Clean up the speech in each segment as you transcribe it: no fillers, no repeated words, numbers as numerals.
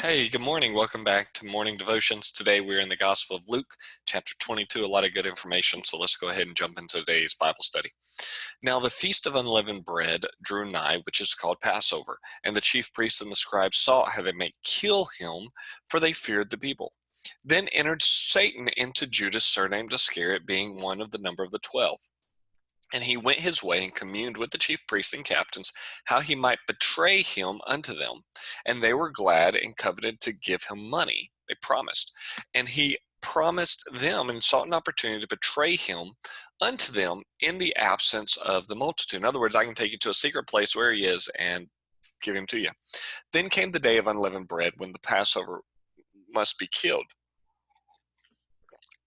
Hey, good morning. Welcome back to Morning Devotions. Today we're in the Gospel of Luke, chapter 22. A lot of good information, so let's go ahead and jump into today's Bible study. Now, the Feast of Unleavened Bread drew nigh, which is called Passover, and the chief priests and the scribes sought how they might kill him, for they feared the people. Then entered Satan into Judas, surnamed Iscariot, being one of the number of the 12. And he went his way and communed with the chief priests and captains how he might betray him unto them. And they were glad and coveted to give him money. They promised. And he promised them and sought an opportunity to betray him unto them in the absence of the multitude. In other words, I can take you to a secret place where he is and give him to you. Then came the day of unleavened bread when the Passover must be killed.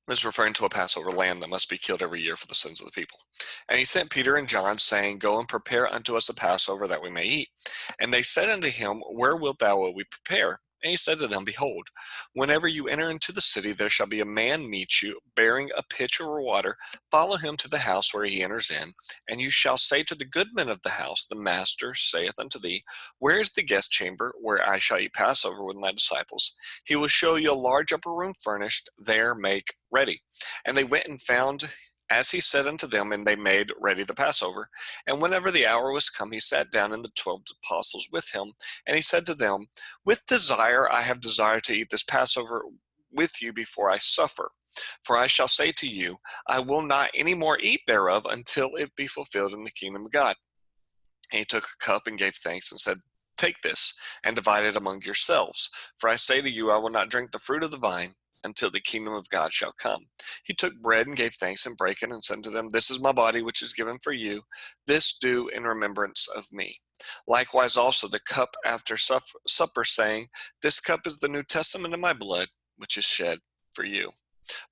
This is referring to a Passover lamb that must be killed every year for the sins of the people. And he sent Peter and John, saying, Go and prepare unto us a Passover that we may eat. And they said unto him, Where wilt thou we prepare? And he said to them, Behold, whenever you enter into the city, there shall be a man meet you, bearing a pitcher of water. Follow him to the house where he enters in. And you shall say to the goodman of the house, The master saith unto thee, Where is the guest chamber, where I shall eat Passover with my disciples? He will show you a large upper room furnished, there make ready. And they went and found as he said unto them, and they made ready the Passover. And whenever the hour was come, he sat down, and the 12 apostles with him. And he said to them, With desire I have desired to eat this Passover with you before I suffer. For I shall say to you, I will not any more eat thereof until it be fulfilled in the kingdom of God. And he took a cup and gave thanks and said, Take this, and divide it among yourselves. For I say to you, I will not drink the fruit of the vine until the kingdom of God shall come. He took bread and gave thanks and brake it and said to them, This is my body which is given for you. This do in remembrance of me. Likewise also the cup after supper, saying, This cup is the New Testament of my blood, which is shed for you.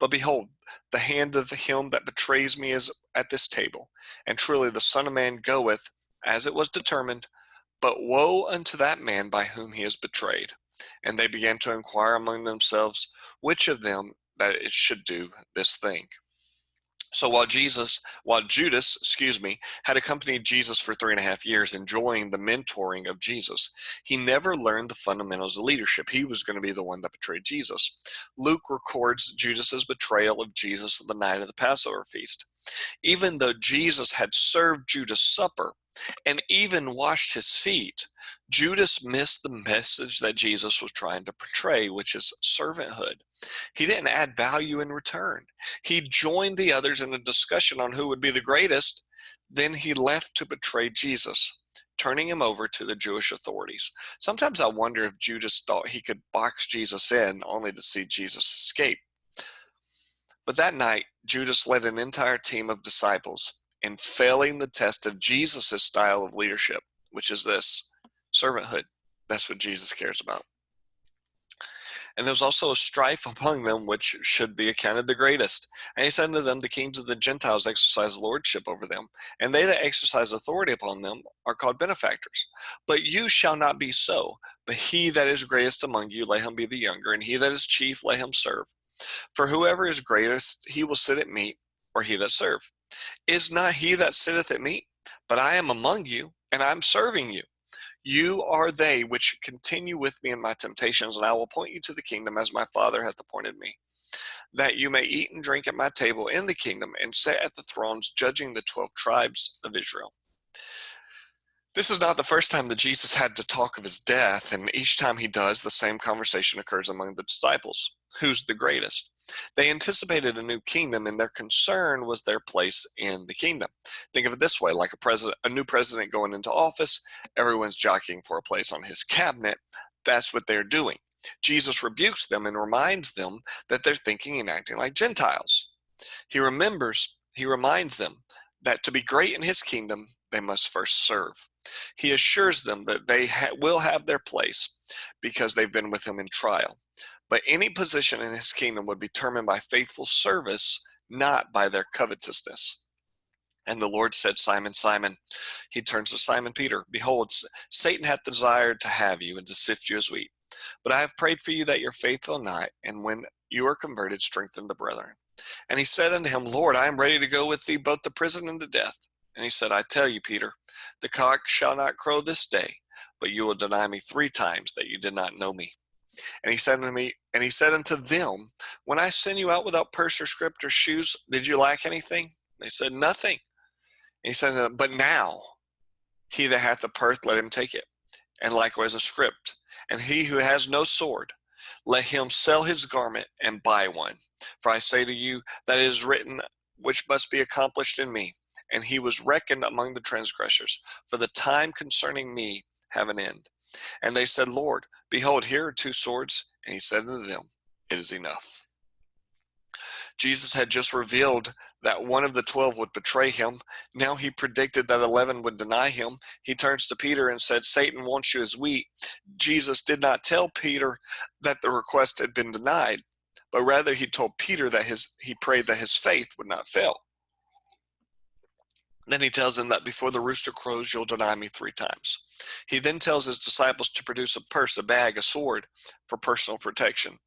But behold, the hand of him that betrays me is at this table. And truly the Son of Man goeth, as it was determined, but woe unto that man by whom he is betrayed. And they began to inquire among themselves which of them that it should do this thing. So while Judas, had accompanied Jesus for 3.5 years, enjoying the mentoring of Jesus, he never learned the fundamentals of leadership. He was going to be the one that betrayed Jesus. Luke records Judas's betrayal of Jesus the night of the Passover feast. Even though Jesus had served Judas supper and even washed his feet, Judas missed the message that Jesus was trying to portray, which is servanthood. He didn't add value in return. He joined the others in a discussion on who would be the greatest. Then he left to betray Jesus, turning him over to the Jewish authorities. Sometimes I wonder if Judas thought he could box Jesus in only to see Jesus escape. But that night, Judas led an entire team of disciples in failing the test of Jesus' style of leadership, which is this: servanthood. That's what Jesus cares about. And there was also a strife among them which should be accounted the greatest. And he said unto them, The kings of the Gentiles exercise lordship over them, and they that exercise authority upon them are called benefactors. But you shall not be so. But he that is greatest among you, let him be the younger, and he that is chief, let him serve. For whoever is greatest, he will sit at meat, or he that serve. Is not he that sitteth at meat? But I am among you, and I am serving you. You are they which continue with me in my temptations, and I will appoint you to the kingdom as my Father hath appointed me, that you may eat and drink at my table in the kingdom, and sit at the thrones judging the 12 tribes of Israel. This is not the first time that Jesus had to talk of his death, and each time he does, the same conversation occurs among the disciples. Who's the greatest? They anticipated a new kingdom, and their concern was their place in the kingdom. Think of it this way, like a new president going into office, everyone's jockeying for a place on his cabinet. That's what they're doing. Jesus rebukes them and reminds them that they're thinking and acting like Gentiles. He reminds them that to be great in his kingdom, they must first serve. He assures them that they will have their place because they've been with him in trial. But any position in his kingdom would be determined by faithful service, not by their covetousness. And the Lord said, Simon, Simon, he turns to Simon Peter, Behold, Satan hath desired to have you and to sift you as wheat. But I have prayed for you that your faith fail not, and when you are converted, strengthen the brethren. And he said unto him, Lord, I am ready to go with thee both to prison and to death. And he said, I tell you, Peter, the cock shall not crow this day, but you will deny me 3 times that you did not know me. And he said unto them, when I send you out without purse or scrip or shoes, did you lack anything? They said, nothing. And he said to them, but now he that hath a purse, let him take it, and likewise a scrip. And he who has no sword, let him sell his garment and buy one. For I say to you that it is written, which must be accomplished in me. And he was reckoned among the transgressors. For the time concerning me have an end. And they said, Lord, behold, here are 2 swords. And he said unto them, it is enough. Jesus had just revealed that one of the 12 would betray him. Now he predicted that 11 would deny him. He turns to Peter and said, Satan wants you as wheat. Jesus did not tell Peter that the request had been denied, but rather he told Peter that he prayed that his faith would not fail. Then he tells him that before the rooster crows, you'll deny me 3 times. He then tells his disciples to produce a purse, a bag, a sword for personal protection.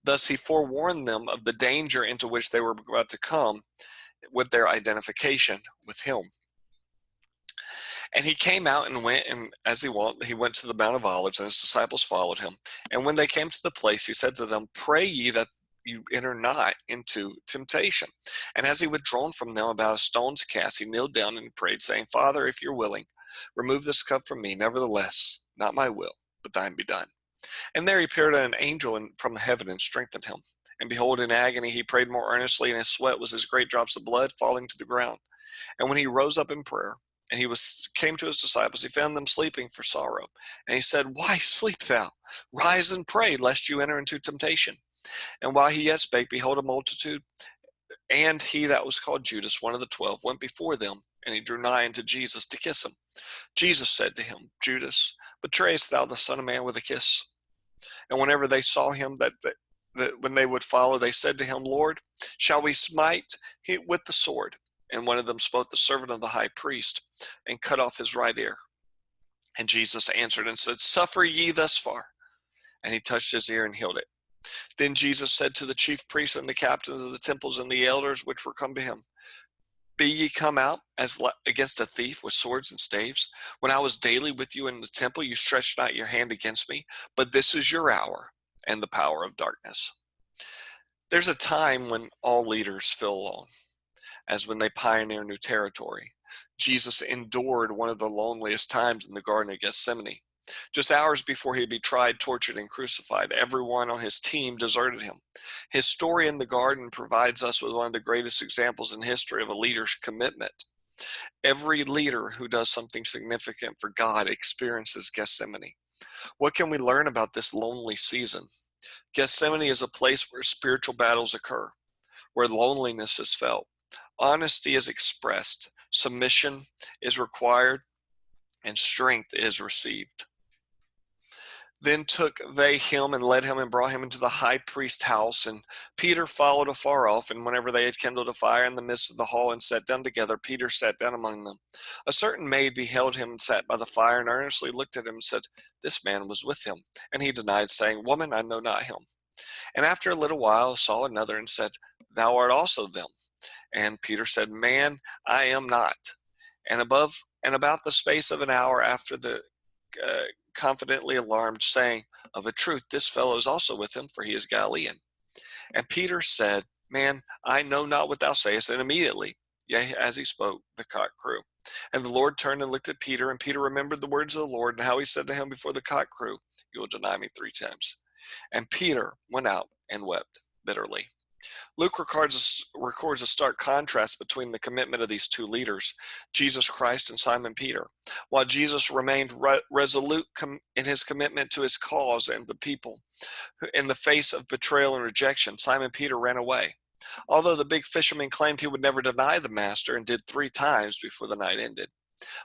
Thus he forewarned them of the danger into which they were about to come with their identification with him. And he came out and went, and as he walked, he went to the Mount of Olives, and his disciples followed him. And when they came to the place, he said to them, pray ye that you enter not into temptation. And as he withdrawn from them about a stone's cast, he kneeled down and prayed, saying, Father, if you're willing, remove this cup from me. Nevertheless, not my will, but thine be done. And there he appeared an angel from heaven and strengthened him. And behold, in agony he prayed more earnestly, and his sweat was as great drops of blood falling to the ground. And when he rose up in prayer, and came to his disciples, he found them sleeping for sorrow. And he said, why sleep thou? Rise and pray, lest you enter into temptation. And while he yet spake, behold, a multitude, and he that was called Judas, one of the 12, went before them, and he drew nigh unto Jesus to kiss him. Jesus said to him, Judas, betrayest thou the Son of Man with a kiss? And whenever they saw him, that when they would follow, they said to him, Lord, shall we smite him with the sword? And one of them smote the servant of the high priest, and cut off his right ear. And Jesus answered and said, suffer ye thus far. And he touched his ear and healed it. Then Jesus said to the chief priests and the captains of the temples and the elders which were come to him, be ye come out as against a thief with swords and staves? When I was daily with you in the temple, you stretched not your hand against me, but this is your hour and the power of darkness. There's a time when all leaders feel alone, as when they pioneer new territory. Jesus endured one of the loneliest times in the Garden of Gethsemane. Just hours before he'd be tried, tortured, and crucified, everyone on his team deserted him. His story in the garden provides us with one of the greatest examples in history of a leader's commitment. Every leader who does something significant for God experiences Gethsemane. What can we learn about this lonely season? Gethsemane is a place where spiritual battles occur, where loneliness is felt, honesty is expressed, submission is required, and strength is received. Then took they him and led him and brought him into the high priest's house. And Peter followed afar off. And whenever they had kindled a fire in the midst of the hall and sat down together, Peter sat down among them. A certain maid beheld him and sat by the fire and earnestly looked at him and said, this man was with him. And he denied, saying, woman, I know not him. And after a little while saw another and said, thou art also them. And Peter said, man, I am not. And about the space of an hour after, the confidently alarmed, saying, of a truth, this fellow is also with him, for he is Galilean. And Peter said, man, I know not what thou sayest. And immediately, yea, as he spoke, the cock crew. And the Lord turned and looked at Peter, and Peter remembered the words of the Lord, and how he said to him before the cock crew, you will deny me 3 times. And Peter went out and wept bitterly. Luke records a stark contrast between the commitment of these 2 leaders, Jesus Christ and Simon Peter. While Jesus remained resolute in his commitment to his cause and the people, in the face of betrayal and rejection, Simon Peter ran away. Although the big fisherman claimed he would never deny the master and did 3 times before the night ended.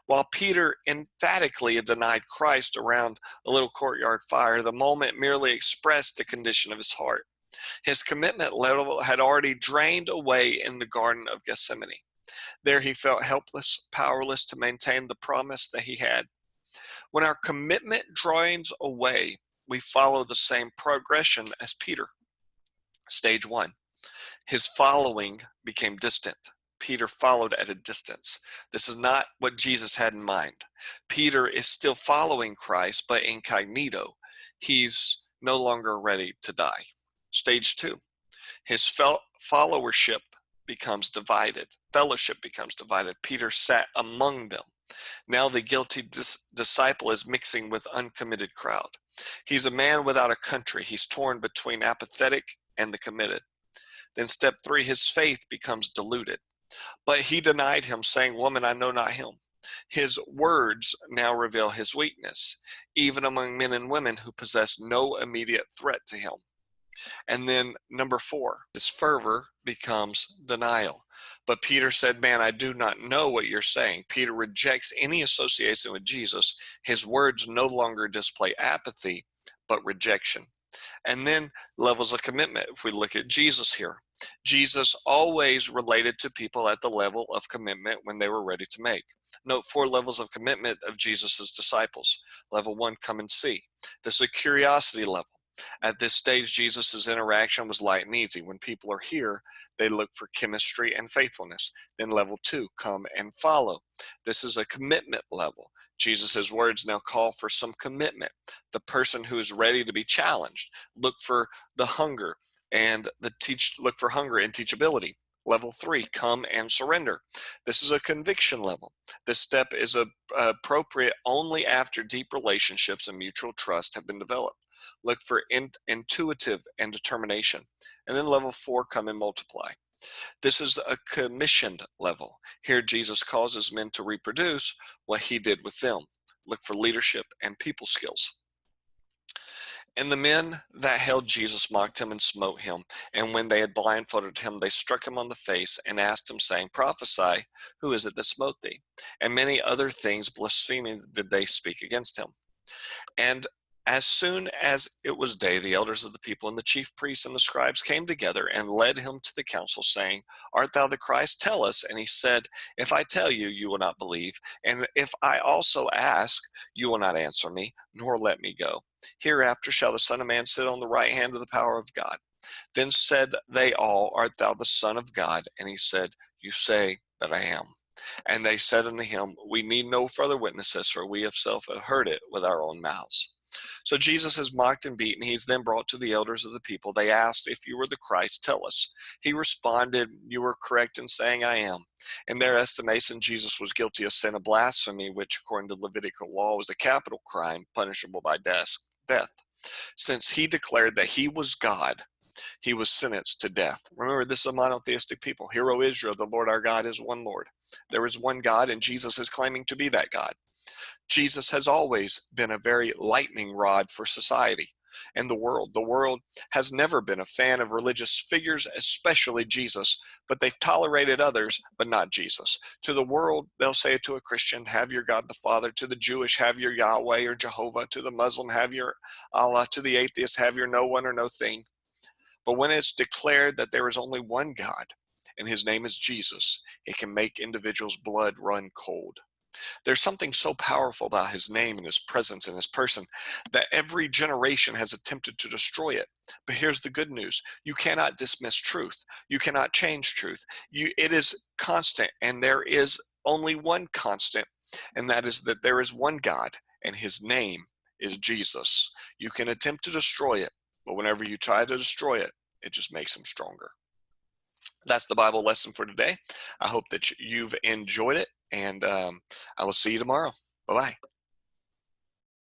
While Peter emphatically denied Christ around a little courtyard fire, the moment merely expressed the condition of his heart. His commitment level had already drained away in the Garden of Gethsemane. There he felt helpless, powerless to maintain the promise that he had. When our commitment drains away, we follow the same progression as Peter. Stage 1, his following became distant. Peter followed at a distance. This is not what Jesus had in mind. Peter is still following Christ, but incognito. He's no longer ready to die. Stage 2, his followership becomes divided. Fellowship becomes divided. Peter sat among them. Now the guilty disciple is mixing with uncommitted crowd. He's a man without a country. He's torn between apathetic and the committed. Then step 3, his faith becomes diluted. But he denied him, saying, "Woman, I know not him." His words now reveal his weakness, even among men and women who possess no immediate threat to him. And then number 4, his fervor becomes denial. But Peter said, "Man, I do not know what you're saying." Peter rejects any association with Jesus. His words no longer display apathy, but rejection. And then levels of commitment. If we look at Jesus here, Jesus always related to people at the level of commitment when they were ready to make. Note 4 levels of commitment of Jesus's disciples. Level 1, come and see. This is a curiosity level. At this stage, Jesus's interaction was light and easy. When people are here, they look for chemistry and faithfulness. Then level 2, come and follow. This is a commitment level. Jesus's words now call for some commitment. The person who is ready to be challenged, look for the hunger and look for hunger and teachability. Level 3, come and surrender. This is a conviction level. This step is appropriate only after deep relationships and mutual trust have been developed. Look for intuitive and determination. And then level 4, come and multiply. This is a commissioned level. Here Jesus causes men to reproduce what he did with them. Look for leadership and people skills. And the men that held Jesus mocked him and smote him. And when they had blindfolded him, they struck him on the face and asked him, saying, "Prophesy, who is it that smote thee?" And many other things blaspheming did they speak against him. And as soon as it was day, the elders of the people and the chief priests and the scribes came together and led him to the council, saying, "Art thou the Christ? Tell us." And he said, "If I tell you, you will not believe. And if I also ask, you will not answer me, nor let me go. Hereafter shall the Son of Man sit on the right hand of the power of God." Then said they all, "Art thou the Son of God?" And he said, "You say that I am." And they said unto him, "We need no further witnesses, for we have heard it with our own mouths." So Jesus is mocked and beaten. He's then brought to the elders of the people. They asked, "If you were the Christ, tell us." He responded, "You were correct in saying I am." In their estimation, Jesus was guilty of sin of blasphemy, which according to Levitical law was a capital crime punishable by death. Since he declared that he was God, he was sentenced to death. Remember, this is a monotheistic people. Hear, O Israel, the Lord our God is one Lord. There is one God, and Jesus is claiming to be that God. Jesus has always been a very lightning rod for society and the world. The world has never been a fan of religious figures, especially Jesus, but they've tolerated others, but not Jesus. To the world, they'll say to a Christian, "Have your God the Father." To the Jewish, "Have your Yahweh or Jehovah." To the Muslim, "Have your Allah." To the atheist, "Have your no one or no thing." But when it's declared that there is only one God, and his name is Jesus, it can make individuals' blood run cold. There's something so powerful about his name and his presence and his person that every generation has attempted to destroy it. But here's the good news. You cannot dismiss truth. You cannot change truth. It is constant, and there is only one constant, and that is that there is one God, and his name is Jesus. You can attempt to destroy it, but whenever you try to destroy it, it just makes him stronger. That's the Bible lesson for today. I hope that you've enjoyed it, and I will see you tomorrow. Bye-bye.